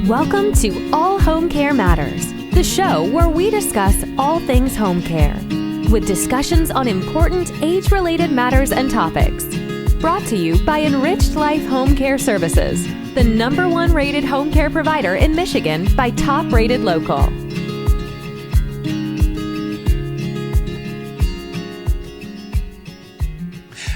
Welcome to All Home Care Matters, the show where we discuss all things home care, with discussions on important age-related matters and topics. Brought to you by Enriched Life Home Care Services, the #1 rated home care provider in Michigan by Top Rated Local.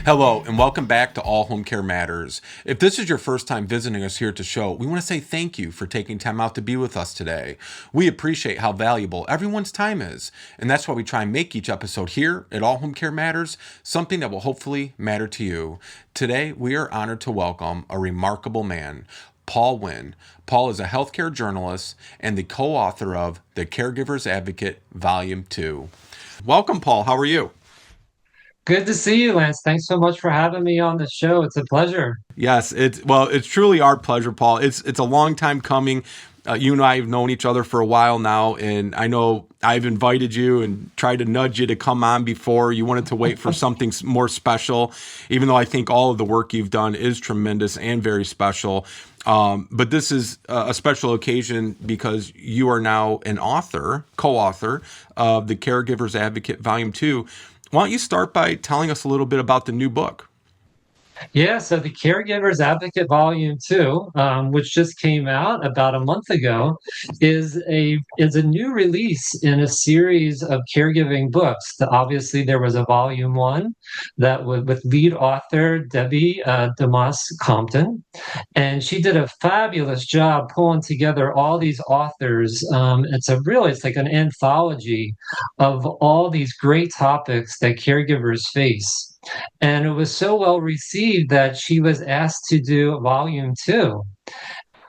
Hello, and welcome back to All Home Care Matters. If this is your first time visiting us here at the show, we want to say thank you for taking time out to be with us today. We appreciate how valuable everyone's time is, and that's why we try and make each episode here at All Home Care Matters something that will hopefully matter to you. Today, we are honored to welcome a remarkable man, Paul Wynn. Paul is a healthcare journalist and the co-author of The Caregivers Advocate, Volume 2. Welcome, Paul. How are you? Good to see you, Lance. Thanks so much for having me on the show. It's a pleasure. Yes, it's truly our pleasure, Paul. It's a long time coming. You and I have known each other for a while now, and I know I've invited you and tried to nudge you to come on before. You wanted to wait for something more special, even though I think all of the work you've done is tremendous and very special. But this is a special occasion because you are now an author, co-author of The Caregivers Advocate, Volume 2. Why don't you start by telling us a little bit about the new book? Yeah, so the Caregivers Advocate Volume 2, which just came out about a month ago, is a new release in a series of caregiving books. Obviously, there was a Volume 1 that with lead author Debbie DeMoss Compton, and she did a fabulous job pulling together all these authors. It's like an anthology of all these great topics that caregivers face. And it was so well received that she was asked to do volume 2.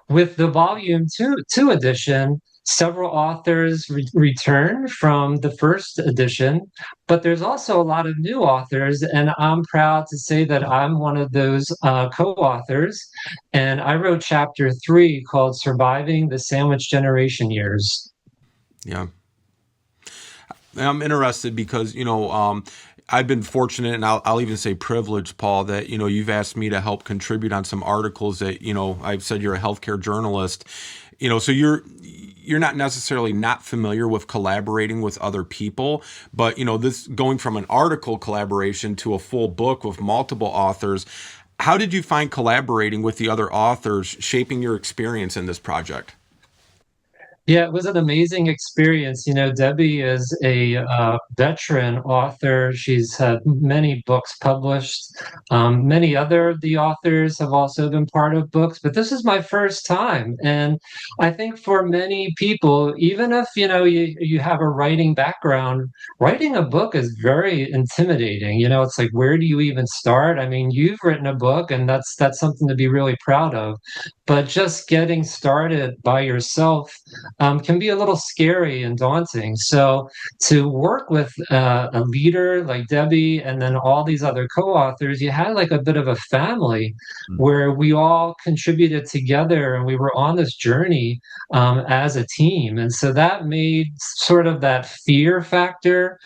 With the volume two edition, several authors returned from the first edition, but there's also a lot of new authors, and I'm proud to say that I'm one of those co-authors. And I wrote chapter 3 called Surviving the Sandwich Generation Years. Yeah. I'm interested because, I've been fortunate, and I'll even say privileged, Paul, that, you've asked me to help contribute on some articles that, I've said you're a healthcare journalist, so you're not necessarily not familiar with collaborating with other people, but, this going from an article collaboration to a full book with multiple authors, how did you find collaborating with the other authors shaping your experience in this project? Yeah, it was an amazing experience. Debbie is a veteran author. She's had many books published. Many other of the authors have also been part of books, but this is my first time. And I think for many people, even if you have a writing background, writing a book is very intimidating. It's like, where do you even start? I mean, you've written a book, and that's something to be really proud of. But just getting started by yourself can be a little scary and daunting. So to work with a leader like Debbie and then all these other co-authors, you had like a bit of a family where we all contributed together and we were on this journey as a team. And so that made sort of that fear factor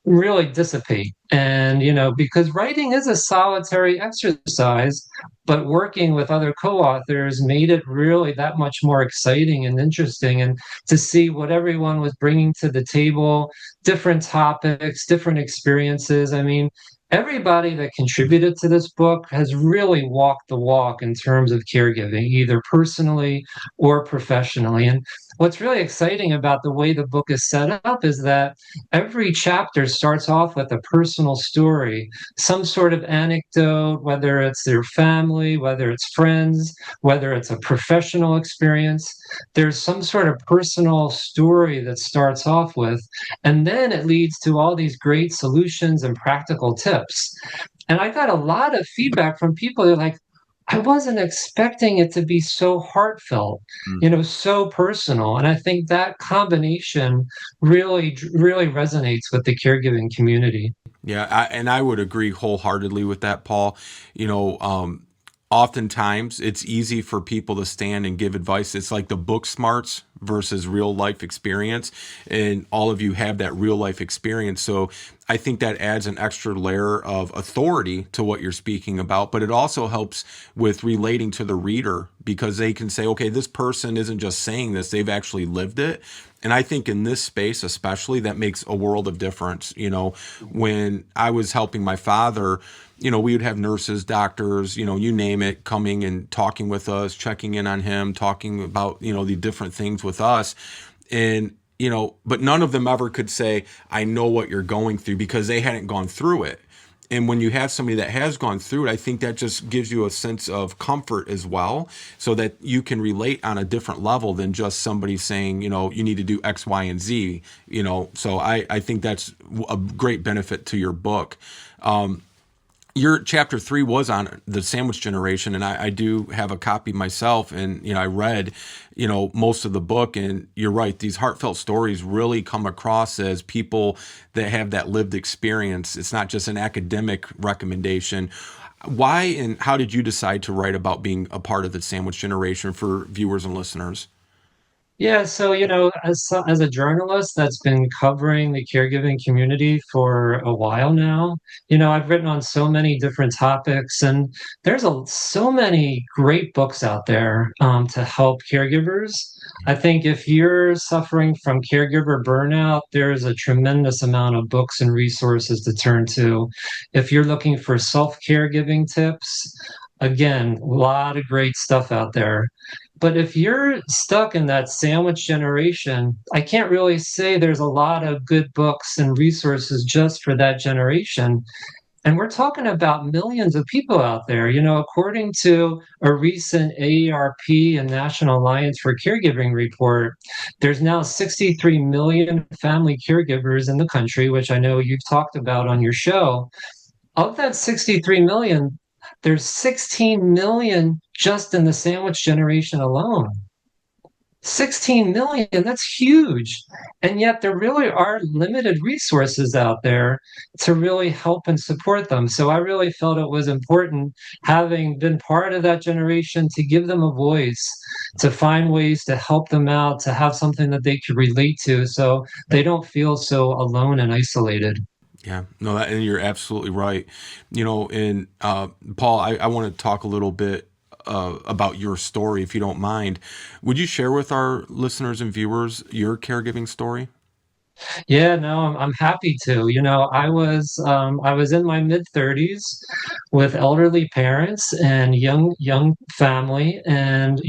really dissipate. And, because writing is a solitary exercise, but working with other co-authors made it really that much more exciting and interesting. And to see what everyone was bringing to the table, different topics, different experiences. I mean, everybody that contributed to this book has really walked the walk in terms of caregiving, either personally or professionally. And what's really exciting about the way the book is set up is that every chapter starts off with a personal story, some sort of anecdote, whether it's their family, whether it's friends, whether it's a professional experience. There's some sort of personal story that starts off with, and then it leads to all these great solutions and practical tips. And I got a lot of feedback from people that are like, I wasn't expecting it to be so heartfelt, so personal. And I think that combination really, really resonates with the caregiving community. Yeah, and I would agree wholeheartedly with that, Paul. oftentimes it's easy for people to stand and give advice. It's like the book smarts versus real life experience. And all of you have that real life experience. So I think that adds an extra layer of authority to what you're speaking about, but it also helps with relating to the reader because they can say, okay, this person isn't just saying this, they've actually lived it. And I think in this space, especially, that makes a world of difference. When I was helping my father, we would have nurses, doctors, you name it, coming and talking with us, checking in on him, talking about, the different things with us. And, but none of them ever could say, I know what you're going through because they hadn't gone through it. And when you have somebody that has gone through it, I think that just gives you a sense of comfort as well, so that you can relate on a different level than just somebody saying, you need to do X, Y, and Z. So I think that's a great benefit to your book. Your chapter 3 was on the sandwich generation, and I do have a copy myself, and I read most of the book, and you're right, these heartfelt stories really come across as people that have that lived experience. It's not just an academic recommendation. Why and how did you decide to write about being a part of the sandwich generation for viewers and listeners? Yeah, so as a journalist that's been covering the caregiving community for a while now, I've written on so many different topics, and there's so many great books out there to help caregivers. I think if you're suffering from caregiver burnout, there's a tremendous amount of books and resources to turn to. If you're looking for self-caregiving tips, again, a lot of great stuff out there. But if you're stuck in that sandwich generation, I can't really say there's a lot of good books and resources just for that generation. And we're talking about millions of people out there. According to a recent AARP and National Alliance for Caregiving report, there's now 63 million family caregivers in the country, which I know you've talked about on your show. Of that 63 million, there's 16 million just in the sandwich generation alone. 16 million, that's huge. And yet there really are limited resources out there to really help and support them. So I really felt it was important, having been part of that generation, to give them a voice, to find ways to help them out, to have something that they could relate to so they don't feel so alone and isolated. Yeah, no, and you're absolutely right. And Paul, I want to talk a little bit about your story, if you don't mind. Would you share with our listeners and viewers your caregiving story? Yeah, no, I'm happy to. I was in my mid 30s with elderly parents and young family, and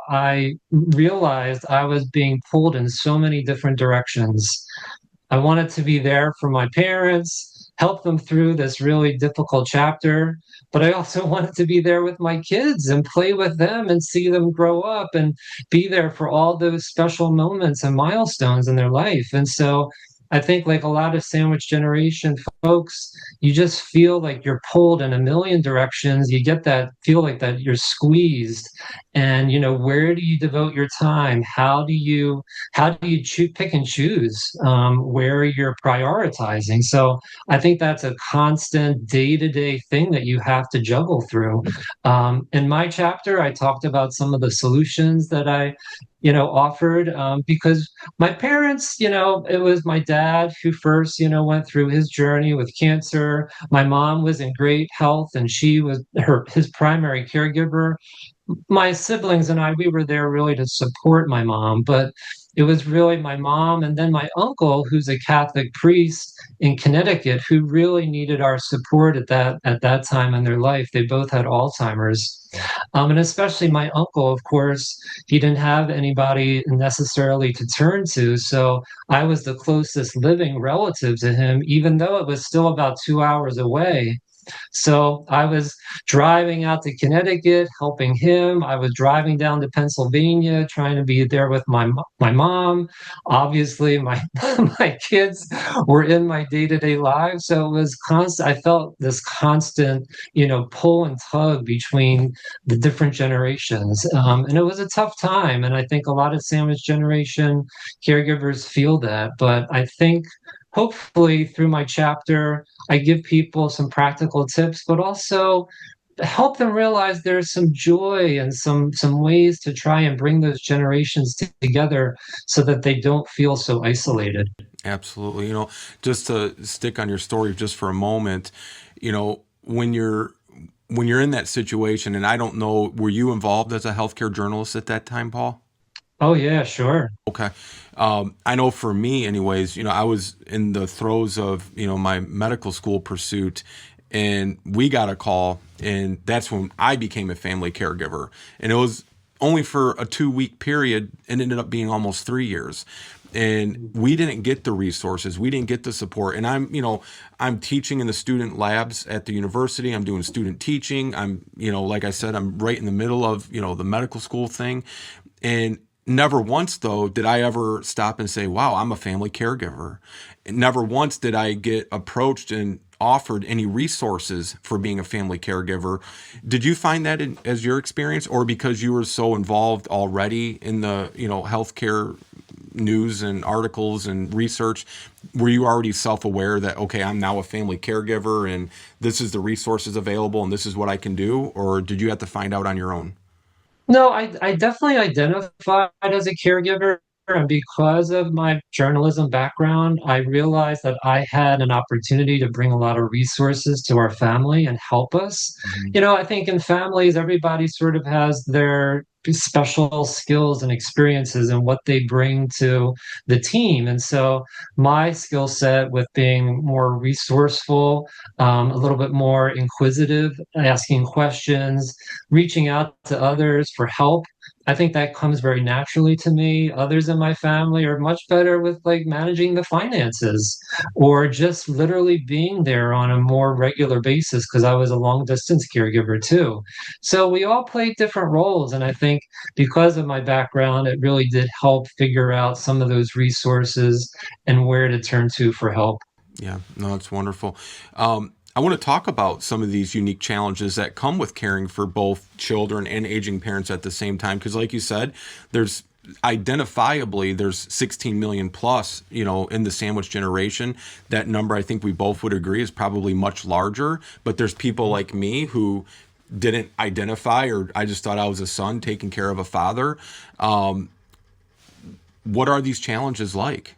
I realized I was being pulled in so many different directions. I wanted to be there for my parents, help them through this really difficult chapter, but I also wanted to be there with my kids and play with them and see them grow up and be there for all those special moments and milestones in their life. And so I think, like a lot of sandwich generation folks, you just feel like you're pulled in a million directions. You get that feel like that you're squeezed. And where do you devote your time? How do you pick and choose where you're prioritizing? So I think that's a constant day-to-day thing that you have to juggle through. In my chapter, I talked about some of the solutions that I offered, because my parents, it was my dad who first, went through his journey with cancer. My mom was in great health, and she was his primary caregiver. My siblings and I, we were there really to support my mom, but it was really my mom and then my uncle, who's a Catholic priest in Connecticut, who really needed our support at that time in their life. They both had Alzheimer's. And especially my uncle, of course, he didn't have anybody necessarily to turn to. So I was the closest living relative to him, even though it was still about 2 hours away. So I was driving out to Connecticut, helping him. I was driving down to Pennsylvania, trying to be there with my mom. Obviously, my my kids were in my day-to-day lives, so it was constant. I felt this constant, pull and tug between the different generations, and it was a tough time. And I think a lot of sandwich generation caregivers feel that. But I think hopefully through my chapter, I give people some practical tips, but also help them realize there's some joy and some ways to try and bring those generations together so that they don't feel so isolated. Absolutely. Just to stick on your story just for a moment, when you're in that situation, and I don't know, were you involved as a healthcare journalist at that time, Paul? Oh yeah, sure. Okay. I know for me, anyways, I was in the throes of, my medical school pursuit, and we got a call, and that's when I became a family caregiver. And it was only for a 2-week period and ended up being almost 3 years. And we didn't get the resources. We didn't get the support. And I'm teaching in the student labs at the university. I'm doing student teaching. Like I said, I'm right in the middle of, the medical school thing. And never once, though, did I ever stop and say, wow, I'm a family caregiver. And never once did I get approached and offered any resources for being a family caregiver. Did you find that as your experience, or because you were so involved already in the, healthcare news and articles and research, were you already self-aware that, okay, I'm now a family caregiver and this is the resources available and this is what I can do? Or did you have to find out on your own? No, I definitely identified as a caregiver. And because of my journalism background, I realized that I had an opportunity to bring a lot of resources to our family and help us. Mhm. I think in families, everybody sort of has their special skills and experiences and what they bring to the team. And so my skill set with being more resourceful, a little bit more inquisitive, asking questions, reaching out to others for help. I think that comes very naturally to me. Others in my family are much better with like managing the finances or just literally being there on a more regular basis because I was a long distance caregiver too. So we all played different roles. And I think because of my background, it really did help figure out some of those resources and where to turn to for help. Yeah, no, it's wonderful. I want to talk about some of these unique challenges that come with caring for both children and aging parents at the same time. Because, like you said, there's there's 16 million plus, in the sandwich generation. That number, I think we both would agree, is probably much larger. But there's people like me who didn't identify, or I just thought I was a son taking care of a father. What are these challenges like?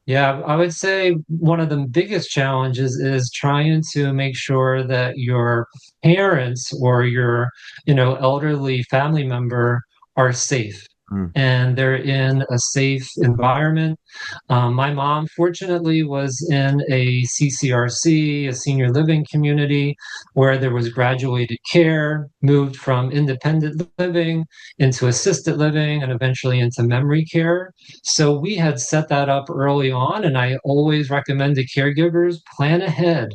Yeah, I would say one of the biggest challenges is trying to make sure that your parents or your, elderly family member are safe Mm. and they're in a safe environment. My mom, fortunately, was in a CCRC, a senior living community, where there was graduated care, moved from independent living into assisted living, and eventually into memory care. So we had set that up early on, and I always recommend to caregivers plan ahead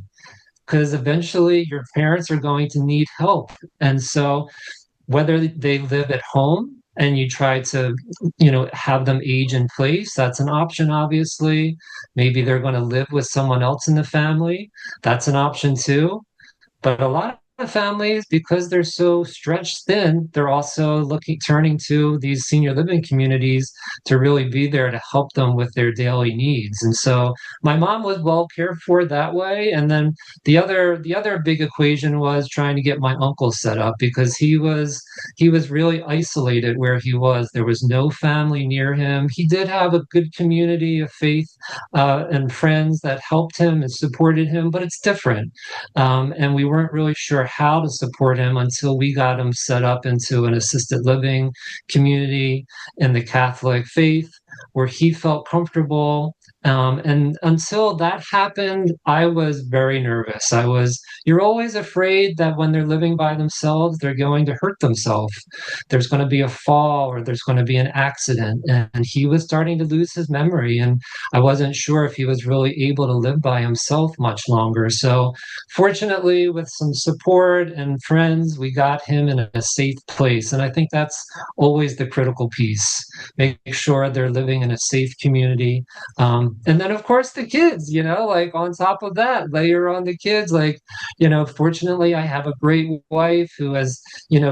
because eventually your parents are going to need help. And so whether they live at home and you try to have them age in place, that's an option. Obviously, maybe they're going to live with someone else in the family, that's an option too. But a lot of families, because they're so stretched thin, they're also turning to these senior living communities to really be there to help them with their daily needs. And so my mom was well cared for that way. And then the other big equation was trying to get my uncle set up because he was really isolated where he was. There was no family near him. He did have a good community of faith and friends that helped him and supported him, but it's different. And we weren't really sure how to support him until we got him set up into an assisted living community in the Catholic faith where he felt comfortable. And until that happened, I was very nervous. You're always afraid that when they're living by themselves, they're going to hurt themselves. There's going to be a fall or there's going to be an accident. And he was starting to lose his memory. And I wasn't sure if he was really able to live by himself much longer. So, fortunately, with some support and friends, we got him in a safe place. And I think that's always the critical piece. make sure they're living in a safe community. And then, of course, the kids, like on top of that, layer on the kids, like, fortunately, I have a great wife who has,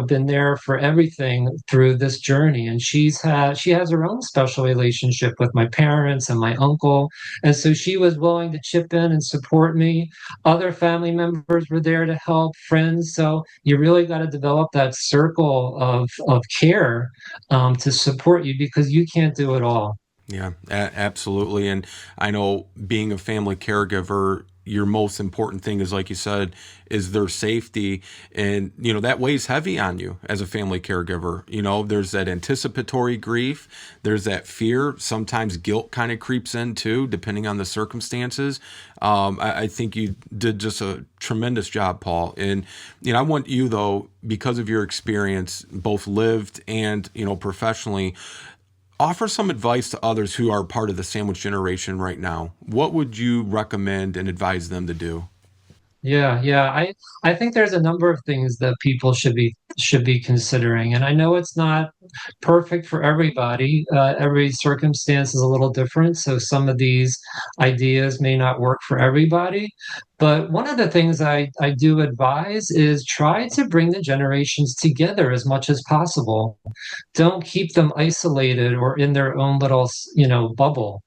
been there for everything through this journey. And she has her own special relationship with my parents and my uncle. And so she was willing to chip in and support me. Other family members were there to help, friends. So you really got to develop that circle of care to support you, because you can't do it all. Yeah, absolutely. And I know being a family caregiver, your most important thing is, like you said, is their safety. And, that weighs heavy on you as a family caregiver. There's that anticipatory grief, there's that fear. Sometimes guilt kind of creeps in too, depending on the circumstances. I think you did just a tremendous job, Paul. And, I want you, though, because of your experience, both lived and, professionally, offer some advice to others who are part of the sandwich generation right now. What would you recommend and advise them to do? Yeah. I think there's a number of things that people should be considering, and I know it's not perfect for everybody. Every circumstance is a little different, so some of these ideas may not work for everybody. But one of the things I do advise is try to bring the generations together as much as possible. Don't keep them isolated or in their own little, bubble.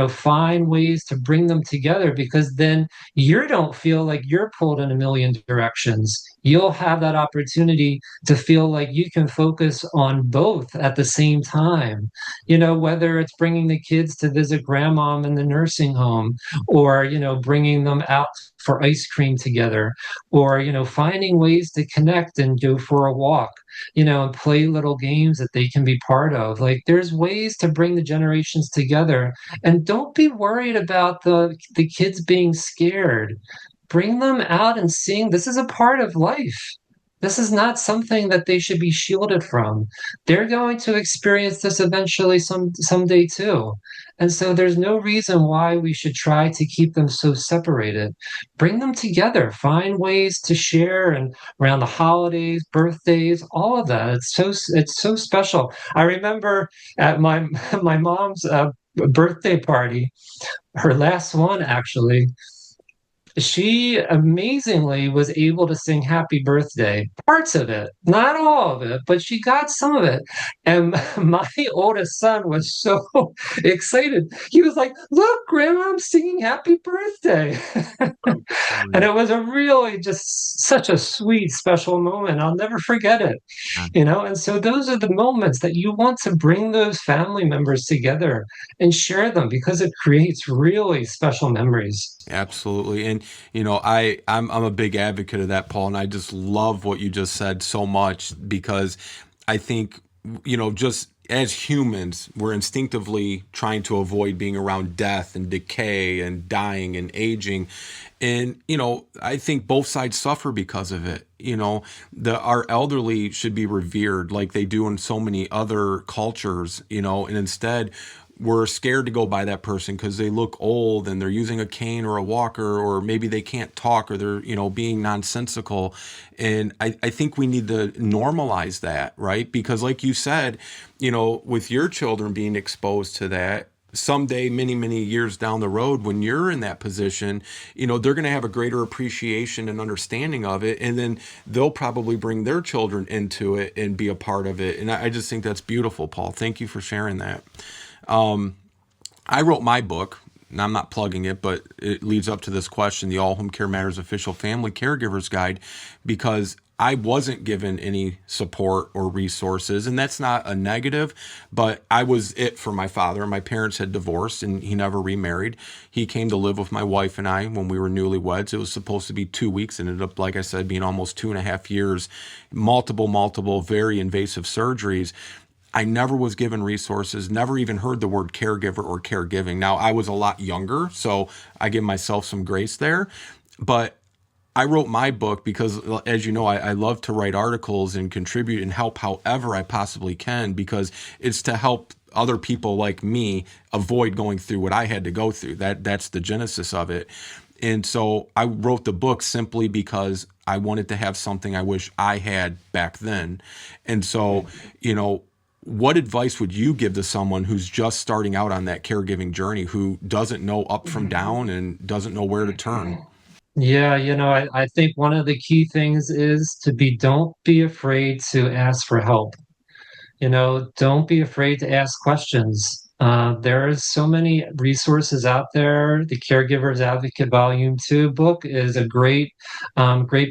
Find ways to bring them together, because then you don't feel like you're pulled in a million directions. You'll have that opportunity to feel like you can focus on both at the same time. Whether it's bringing the kids to visit grandma in the nursing home, or, bringing them out for ice cream together, or, finding ways to connect and go for a walk, and play little games that they can be part of. Like, there's ways to bring the generations together, and don't be worried about the kids being scared. Bring them out and seeing this is a part of life. This is not something that they should be shielded from. They're going to experience this eventually someday too. And so there's no reason why we should try to keep them so separated. Bring them together, find ways to share, and around the holidays, birthdays, all of that. It's so special. I remember at my my mom's birthday party, her last one actually, she amazingly was able to sing happy birthday, parts of it, not all of it, but she got some of it. And my oldest son was so excited. He was like, "Look, Grandma, I'm singing happy birthday." And it was a really just such a sweet, special moment. I'll never forget it. And so those are the moments that you want to bring those family members together and share them, because it creates really special memories. Absolutely. And, I'm a big advocate of that, Paul. And I just love what you just said so much, because I think, just as humans, we're instinctively trying to avoid being around death and decay and dying and aging. And, I think both sides suffer because of it. Our elderly should be revered like they do in so many other cultures, and instead we're scared to go by that person because they look old and they're using a cane or a walker, or maybe they can't talk, or they're, being nonsensical. And I think we need to normalize that, right? Because like you said, with your children being exposed to that, someday, many, many years down the road, when you're in that position, they're going to have a greater appreciation and understanding of it. And then they'll probably bring their children into it and be a part of it. And I just think that's beautiful, Paul. Thank you for sharing that. I wrote my book, and I'm not plugging it, but it leads up to this question, the All Home Care Matters Official Family Caregivers Guide, because I wasn't given any support or resources, and that's not a negative, but I was it for my father. My parents had divorced, and he never remarried. He came to live with my wife and I when we were newlyweds. It was supposed to be 2 weeks, and ended up, like I said, being almost 2.5 years, multiple, very invasive surgeries. I never was given resources, never even heard the word caregiver or caregiving. Now, I was a lot younger, so I give myself some grace there. But I wrote my book because, as you know, I love to write articles and contribute and help however I possibly can, because it's to help other people like me avoid going through what I had to go through. That's the genesis of it. And so I wrote the book simply because I wanted to have something I wish I had back then. And so, what advice would you give to someone who's just starting out on that caregiving journey, who doesn't know up from down and doesn't know where to turn? Yeah, I think one of the key things is don't be afraid to ask for help. Don't be afraid to ask questions. There's so many resources out there. The Caregivers Advocate Volume 2 book is a great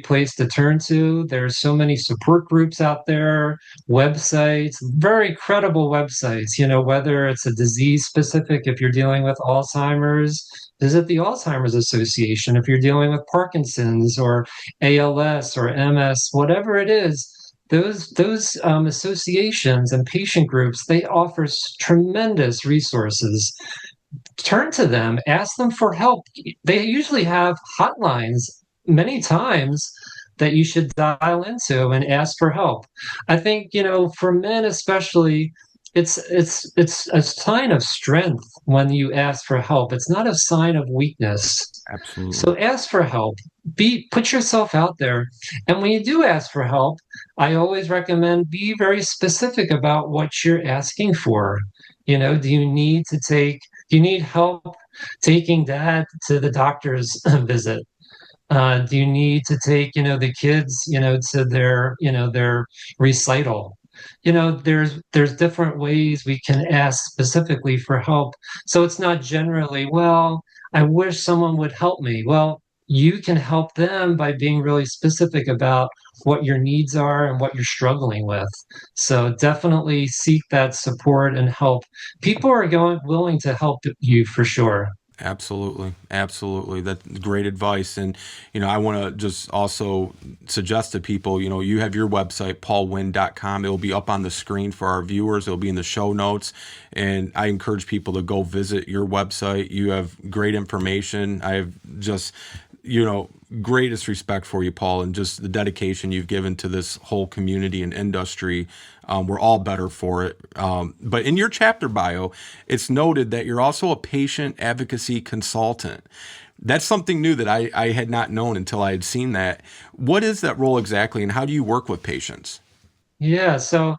place to turn to. There's so many support groups out there, websites, very credible websites, whether it's a disease specific, if you're dealing with Alzheimer's, visit the Alzheimer's Association. If you're dealing with Parkinson's or ALS or MS, whatever it is, those associations and patient groups, they offer tremendous resources. Turn to them, ask them for help. They usually have hotlines many times that you should dial into and ask for help. I think, for men especially, it's a sign of strength when you ask for help. It's not a sign of weakness. Absolutely. So ask for help. Put yourself out there. And when you do ask for help, I always recommend be very specific about what you're asking for. Do you need help taking dad to the doctor's visit? Do you need to take, the kids, to their recital? There's different ways we can ask specifically for help. So it's not generally, well, I wish someone would help me. Well, you can help them by being really specific about what your needs are and what you're struggling with. So definitely seek that support and help. People are willing to help you for sure. Absolutely. Absolutely. That's great advice. And, I want to just also suggest to people, you have your website, paulwynn.com. It will be up on the screen for our viewers. It'll be in the show notes. And I encourage people to go visit your website. You have great information. I have just, greatest respect for you, Paul, and just the dedication you've given to this whole community and industry. We're all better for it. But in your chapter bio, it's noted that you're also a patient advocacy consultant. That's something new that I had not known until I had seen that. What is that role exactly, and how do you work with patients? Yeah, so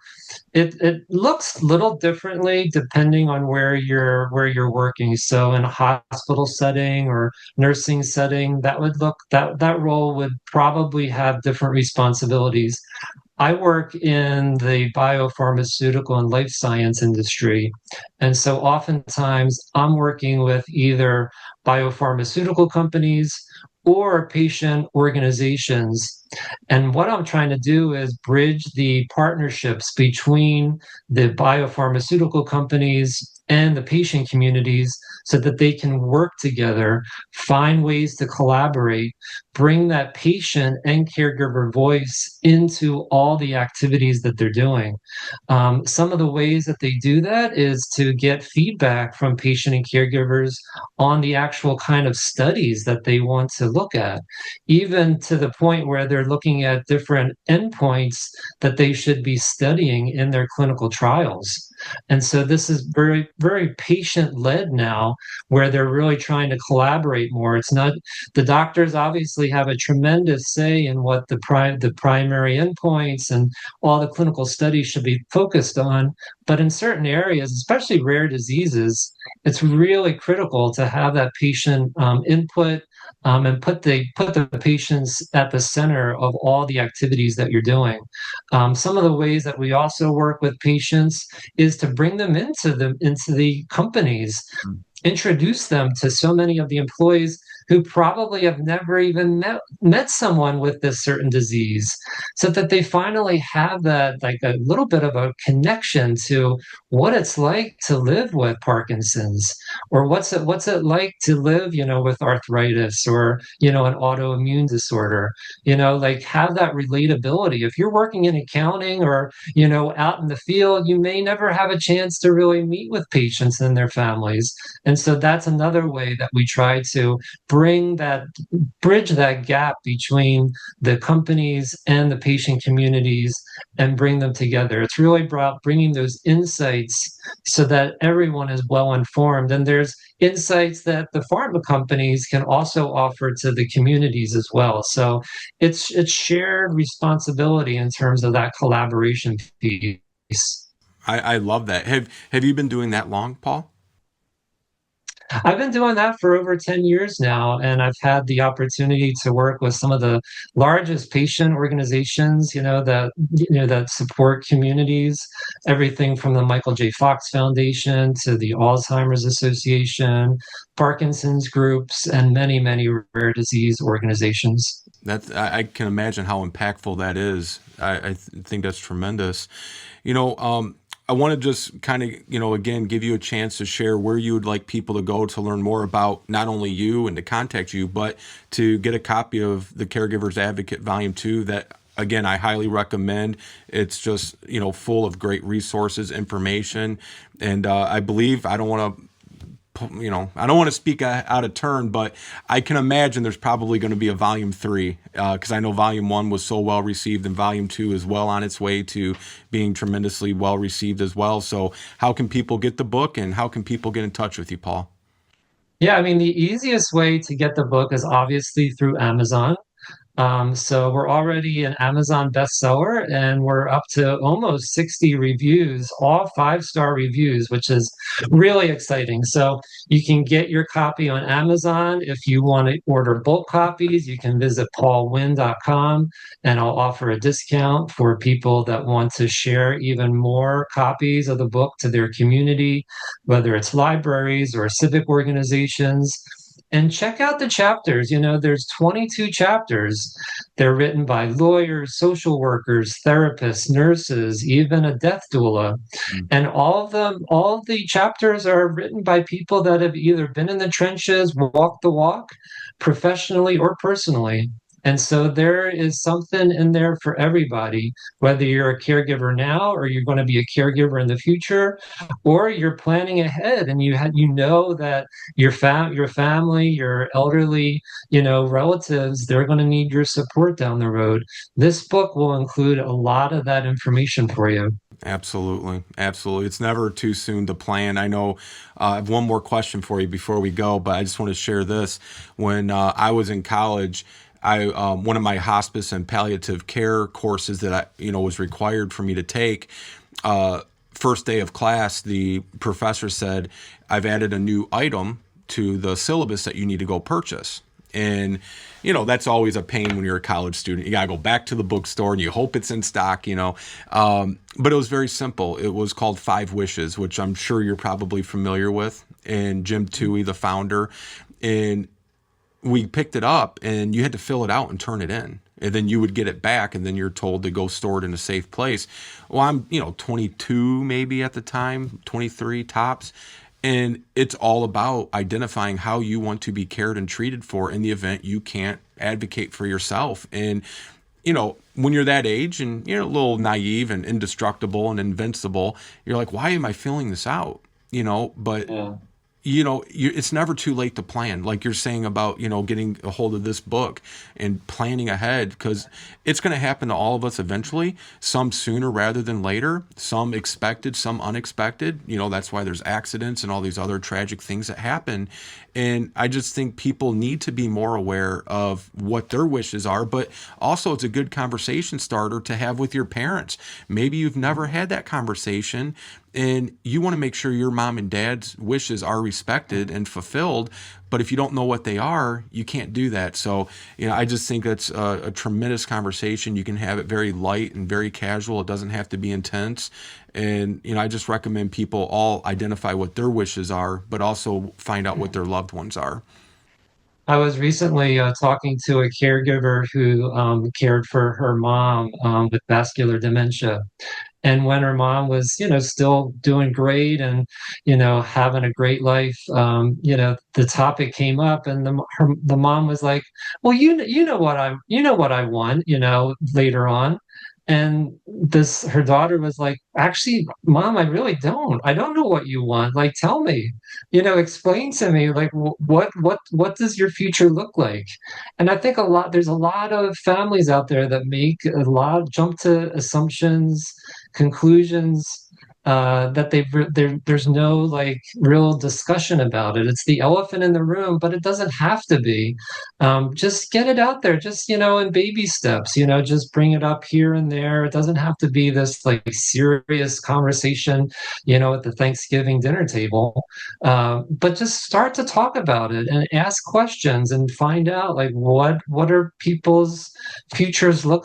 it looks a little differently depending on where you're working. So in a hospital setting or nursing setting, that role would probably have different responsibilities. I work in the biopharmaceutical and life science industry. And so oftentimes I'm working with either biopharmaceutical companies or patient organizations. And what I'm trying to do is bridge the partnerships between the biopharmaceutical companies and the patient communities so that they can work together, find ways to collaborate, bring that patient and caregiver voice into all the activities that they're doing. Some of the ways that they do that is to get feedback from patient and caregivers on the actual kind of studies that they want to look at, even to the point where they're looking at different endpoints that they should be studying in their clinical trials. And so this is very, very patient led now, where they're really trying to collaborate more. It's not, the doctors obviously have a tremendous say in what the primary endpoints and all the clinical studies should be focused on. But in certain areas, especially rare diseases, it's really critical to have that patient input, and put the patients at the center of all the activities that you're doing. Some of the ways that we also work with patients is to bring them into the companies, introduce them to so many of the employees who probably have never even met someone with this certain disease, so that they finally have that, like, a little bit of a connection to what it's like to live with Parkinson's, or what's it like to live, with arthritis, or, an autoimmune disorder, like, have that relatability. If you're working in accounting or, out in the field, you may never have a chance to really meet with patients and their families. And so that's another way that we try to bridge that gap between the companies and the patient communities and bring them together. It's really about bringing those insights so that everyone is well informed. And there's insights that the pharma companies can also offer to the communities as well. So it's shared responsibility in terms of that collaboration piece. I love that. Have you been doing that long, Paul? I've been doing that for over 10 years now, and I've had the opportunity to work with some of the largest patient organizations, that support communities, everything from the Michael J. Fox Foundation to the Alzheimer's Association, Parkinson's groups, and many, many rare disease organizations. I can imagine how impactful that is. Think that's tremendous. I want to just kind of, again, give you a chance to share where you would like people to go to learn more about not only you and to contact you, but to get a copy of the Caregivers Advocate Volume 2 that, again, I highly recommend. It's just, full of great resources, information. And I believe, I don't want to speak out of turn, but I can imagine there's probably going to be a volume 3 because I know volume 1 was so well received, and volume 2 is well on its way to being tremendously well received as well. So how can people get the book, and how can people get in touch with you, Paul? Yeah, I mean, the easiest way to get the book is obviously through Amazon. So we're already an Amazon bestseller, and we're up to almost 60 reviews, all 5-star reviews, which is really exciting. So you can get your copy on Amazon. If you want to order bulk copies, you can visit paulwynn.com, and I'll offer a discount for people that want to share even more copies of the book to their community, whether it's libraries or civic organizations. And check out the chapters. There's 22 chapters. They're written by lawyers, social workers, therapists, nurses, even a death doula. And all of the chapters are written by people that have either been in the trenches, walked the walk, professionally or personally. And so there is something in there for everybody, whether you're a caregiver now or you're going to be a caregiver in the future, or you're planning ahead and you know that your family, your elderly, relatives, they're going to need your support down the road. This book will include a lot of that information for you. Absolutely. Absolutely. It's never too soon to plan. I know I have one more question for you before we go, but I just want to share this. When I was in college, one of my hospice and palliative care courses that was required for me to take, first day of class, the professor said, "I've added a new item to the syllabus that you need to go purchase." And, that's always a pain when you're a college student. You got to go back to the bookstore and you hope it's in stock, But it was very simple. It was called Five Wishes, which I'm sure you're probably familiar with. And Jim Toohey, the founder. And we picked it up, and you had to fill it out and turn it in. And then you would get it back, and then you're told to go store it in a safe place. Well, I'm, 22 maybe at the time, 23 tops. And it's all about identifying how you want to be cared and treated for in the event you can't advocate for yourself. And, when you're that age and you're a little naive and indestructible and invincible, you're like, why am I filling this out? But Yeah. It's never too late to plan. Like you're saying about, getting a hold of this book and planning ahead, because it's going to happen to all of us eventually, some sooner rather than later, some expected, some unexpected. That's why there's accidents and all these other tragic things that happen. And I just think people need to be more aware of what their wishes are, but also it's a good conversation starter to have with your parents. Maybe you've never had that conversation, and you want to make sure your mom and dad's wishes are respected and fulfilled. But if you don't know what they are, you can't do that. So, I just think that's a tremendous conversation. You can have it very light and very casual. It doesn't have to be intense. And, I just recommend people all identify what their wishes are, but also find out what their loved ones are. I was recently talking to a caregiver who cared for her mom with vascular dementia. And when her mom was, still doing great and, having a great life, the topic came up, and the mom was like, "Well, you know what I want, later on." And her daughter was like, "Actually, Mom, I really don't. I don't know what you want. Like, tell me, explain to me, like, what does your future look like?" And I think there's a lot of families out there that make a lot jump to assumptions, conclusions, that there's no like real discussion about it. It's the elephant in the room, but it doesn't have to be. Just get it out there, just in baby steps. Just bring it up here and there. It doesn't have to be this like serious conversation, at the Thanksgiving dinner table. But just start to talk about it and ask questions and find out like what are people's futures look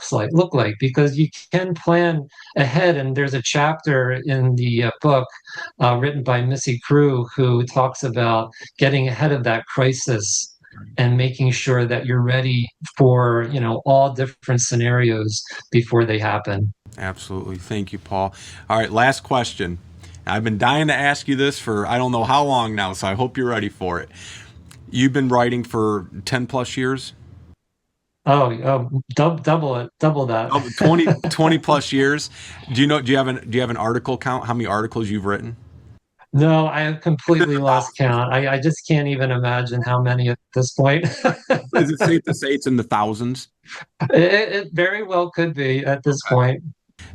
like, because you can plan ahead. And there's a chapter in the book written by Missy Crew who talks about getting ahead of that crisis and making sure that you're ready for all different scenarios before they happen. Absolutely. Thank you, Paul. All right, last question. I've been dying to ask you this for I don't know how long now, so I hope you're ready for it. You've been writing for 10 plus years? Double it, double that. 20 plus years. Do you have an article count? How many articles you've written? No, I have completely lost count. I just can't even imagine how many at this point. Is it safe to say it's in the thousands? It very well could be at this point.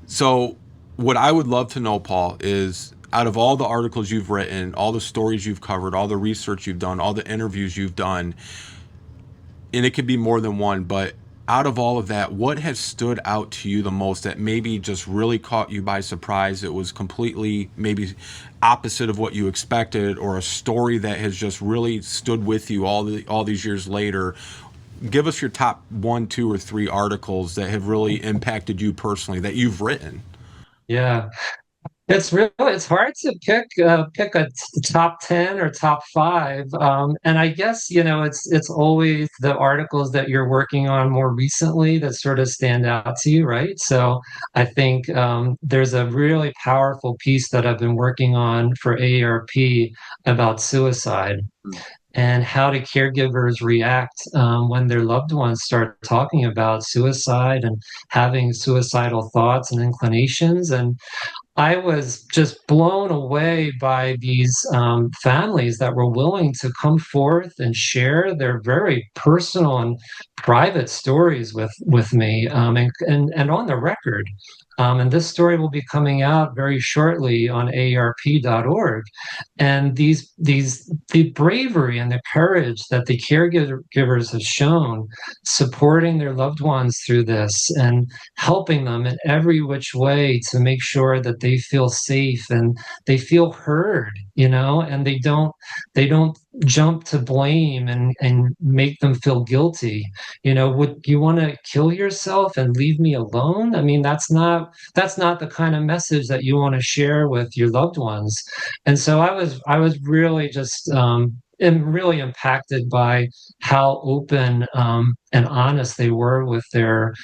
So what I would love to know, Paul, is out of all the articles you've written, all the stories you've covered, all the research you've done, all the interviews you've done, and it could be more than one, but out of all of that, what has stood out to you the most that maybe just really caught you by surprise? It was completely maybe opposite of what you expected, or a story that has just really stood with you all these years later. Give us your top 1, 2, or 3 articles that have really impacted you personally that you've written. Yeah. It's hard to pick a top 10 or top 5, and I guess it's always the articles that you're working on more recently that sort of stand out to you, right? So I think there's a really powerful piece that I've been working on for AARP about suicide and how do caregivers react when their loved ones start talking about suicide and having suicidal thoughts and inclinations. And I was just blown away by these families that were willing to come forth and share their very personal and private stories with me, and on the record. And this story will be coming out very shortly on aarp.org. And the bravery and the courage that the caregivers have shown, supporting their loved ones through this and helping them in every which way to make sure that they feel safe and they feel heard, and they don't jump to blame and make them feel guilty. Would you want to kill yourself and leave me alone? I mean, that's not the kind of message that you want to share with your loved ones. And so I was really just am really impacted by how open and honest they were with their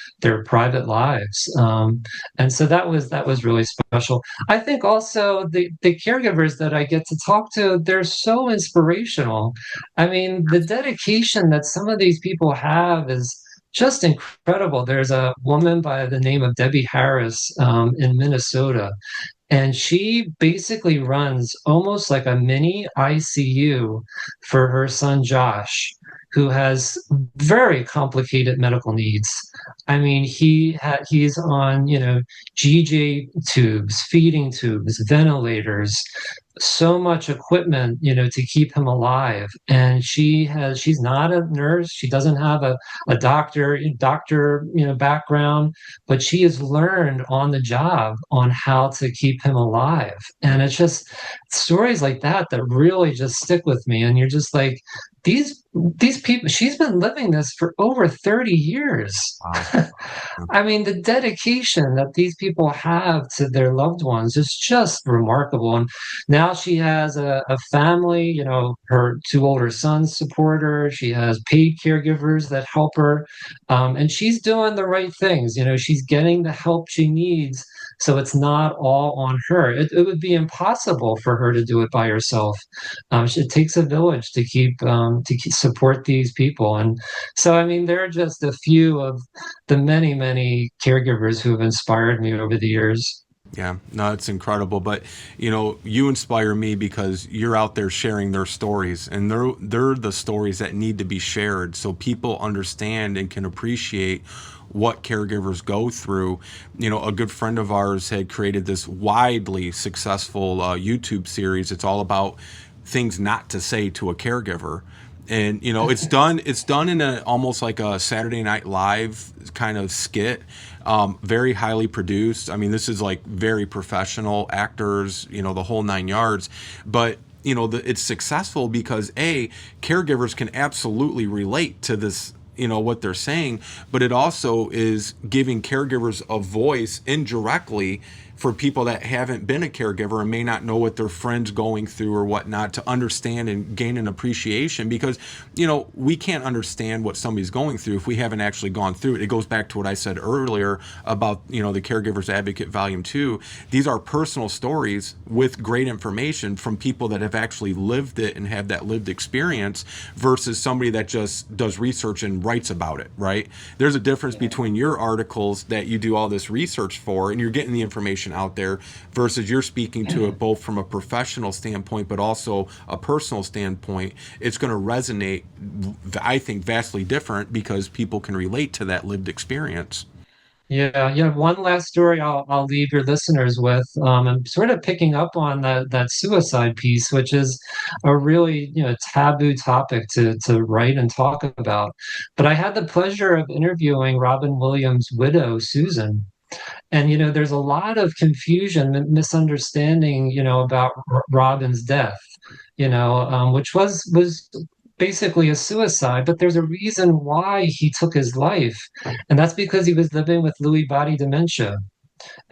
private lives. And so that was really special. I think also the caregivers that I get to talk to, they're so inspirational. I mean, the dedication that some of these people have is just incredible. There's a woman by the name of Debbie Harris in Minnesota, and she basically runs almost like a mini ICU for her son Josh, who has very complicated medical needs. I mean, he's on, GJ tubes, feeding tubes, ventilators, so much equipment, to keep him alive. And she's not a nurse. She doesn't have a doctor, background, but she has learned on the job on how to keep him alive. And it's just stories like that that really just stick with me. And you're just like, these people, she's been living this for over 30 years. Wow. I mean, the dedication that these people have to their loved ones is just remarkable. And now she has a family, her 2 older sons support her. She has paid caregivers that help her. And she's doing the right things. She's getting the help she needs. So it's not all on her. It would be impossible for her to do it by herself. It takes a village to support these people. And so, I mean, there are just a few of the many, many caregivers who have inspired me over the years. Yeah, no, it's incredible. But you inspire me because you're out there sharing their stories, and they're the stories that need to be shared so people understand and can appreciate what caregivers go through. A good friend of ours had created this widely successful YouTube series. It's all about things not to say to a caregiver. And it's done in a almost like a Saturday Night Live kind of skit, very highly produced. I mean, this is like very professional actors, the whole 9 yards. But it's successful because caregivers can absolutely relate to this, what they're saying, but it also is giving caregivers a voice indirectly for people that haven't been a caregiver and may not know what their friend's going through or whatnot, to understand and gain an appreciation, because we can't understand what somebody's going through if we haven't actually gone through it. It goes back to what I said earlier about the Caregivers Advocate Volume 2. These are personal stories with great information from people that have actually lived it and have that lived experience, versus somebody that just does research and writes about it, right? There's a difference between your articles that you do all this research for and you're getting the information out there, versus you're speaking to it both from a professional standpoint but also a personal standpoint. It's going to resonate, I think, vastly different because people can relate to that lived experience. Yeah. One last story I'll leave your listeners with. I'm sort of picking up on that suicide piece, which is a really taboo topic to write and talk about. But I had the pleasure of interviewing Robin Williams' widow, Susan. And there's a lot of confusion and misunderstanding about Robin's death, which was basically a suicide, but there's a reason why he took his life, and that's because he was living with Lewy body dementia.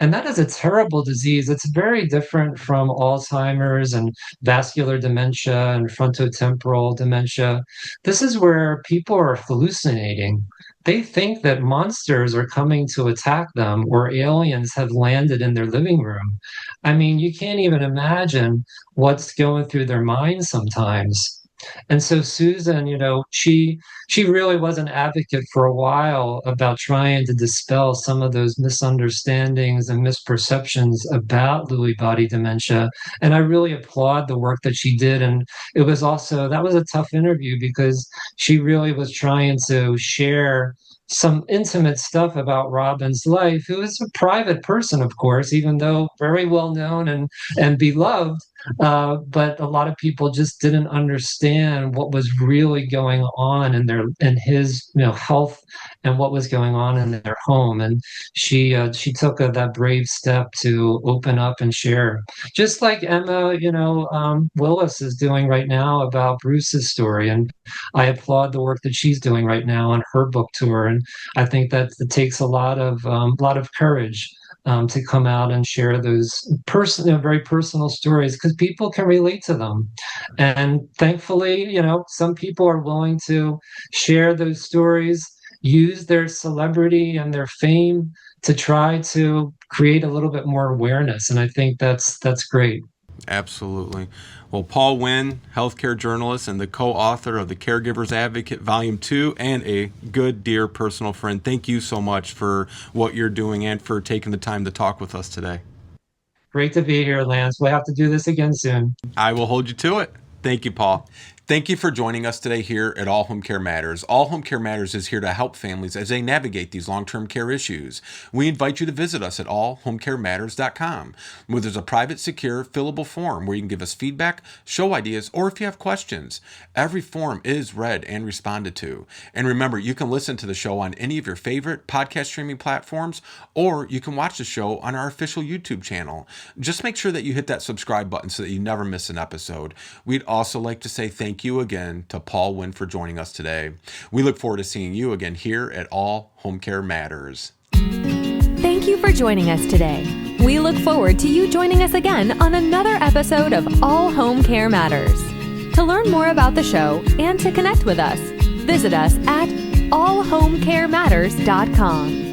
And that is a terrible disease. It's very different from Alzheimer's and vascular dementia and frontotemporal dementia. This is where people are hallucinating. They think that monsters are coming to attack them or aliens have landed in their living room. I mean, you can't even imagine what's going through their minds sometimes. And so Susan, she really was an advocate for a while about trying to dispel some of those misunderstandings and misperceptions about Lewy body dementia. And I really applaud the work that she did. And that was a tough interview because she really was trying to share some intimate stuff about Robin's life, who is a private person, of course, even though very well known and beloved. But a lot of people just didn't understand what was really going on in his health and what was going on in their home. And she took that brave step to open up and share, just like Emma Willis is doing right now about Bruce's story. And I applaud the work that she's doing right now on her book tour. And I think that it takes a lot of courage to come out and share those very personal stories, because people can relate to them. And thankfully, some people are willing to share those stories, use their celebrity and their fame to try to create a little bit more awareness. And I think that's great. Absolutely. Well, Paul Wynn, healthcare journalist and the co-author of the Caregivers Advocate Volume 2, and a good, dear personal friend, thank you so much for what you're doing and for taking the time to talk with us today. Great to be here, Lance. We'll have to do this again soon. I will hold you to it. Thank you, Paul. Thank you for joining us today here at All Home Care Matters. All Home Care Matters is here to help families as they navigate these long-term care issues. We invite you to visit us at allhomecarematters.com, where there's a private, secure, fillable form where you can give us feedback, show ideas, or if you have questions. Every form is read and responded to. And remember, you can listen to the show on any of your favorite podcast streaming platforms, or you can watch the show on our official YouTube channel. Just make sure that you hit that subscribe button so that you never miss an episode. We'd also like to say thank you again to Paul Wynn for joining us today. We look forward to seeing you again here at All Home Care Matters. Thank you for joining us today. We look forward to you joining us again on another episode of All Home Care Matters. To learn more about the show and to connect with us, visit us at allhomecarematters.com.